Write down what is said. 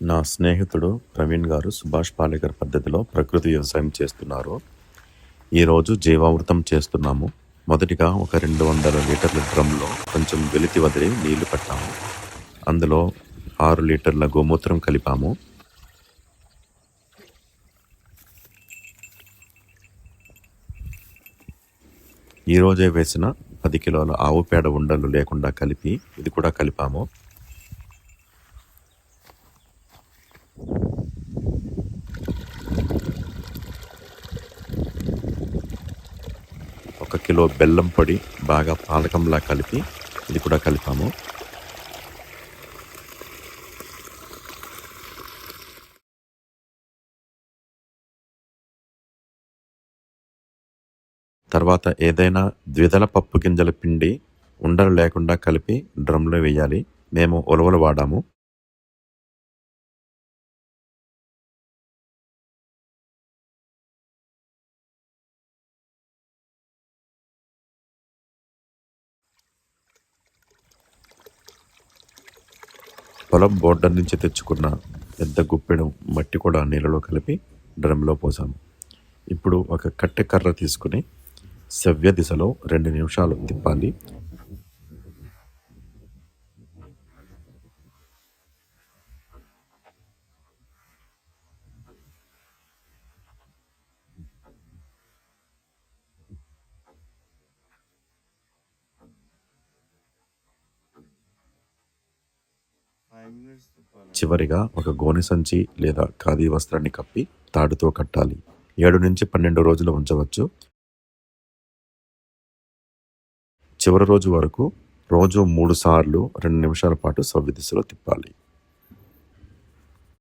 నా స్నేహితుడు ప్రవీణ్ గారు సుభాష్ పాలేకర్ పద్ధతిలో ప్రకృతి వ్యవసాయం చేస్తున్నారు. ఈరోజు జీవామృతం చేస్తున్నాము. మొదటిగా ఒక 200 లీటర్ల డ్రమ్లో కొంచెం వెలితి వదిలి నీళ్లు పట్టాము. అందులో 6 లీటర్ల గోమూత్రం కలిపాము. ఈరోజే వేసిన 10 కిలోల ఆవు పేడ ఉండలు లేకుండా కలిపి ఇది కూడా కలిపాము. ఒక కిలో బెల్లం పొడి బాగా పాలకంలా కలిపి ఇది కూడా కలిపాము. తర్వాత ఏదైనా ద్విదళ పప్పు గింజల పిండి ఉండలు లేకుండా కలిపి డ్రమ్లో వేయాలి. మేము ఉలవలు వాడాము. పొలం బోర్డర్ నుంచి తెచ్చుకున్న పెద్ద గుప్పెడు మట్టి కూడా నీళ్ళలో కలిపి డ్రమ్లో పోసాము. ఇప్పుడు ఒక కట్టె కర్ర తీసుకుని సవ్య దిశలో 2 నిమిషాలు తిప్పాలి. చివరిగా ఒక గోనె సంచి లేదా ఖాదీ వస్త్రాన్ని కప్పి తాడుతో కట్టాలి. 7 నుంచి 12 రోజులు ఉంచవచ్చు. చివరి రోజు వరకు రోజు 3 సార్లు 2 నిమిషాల పాటు సవ్య దిశలో తిప్పాలి.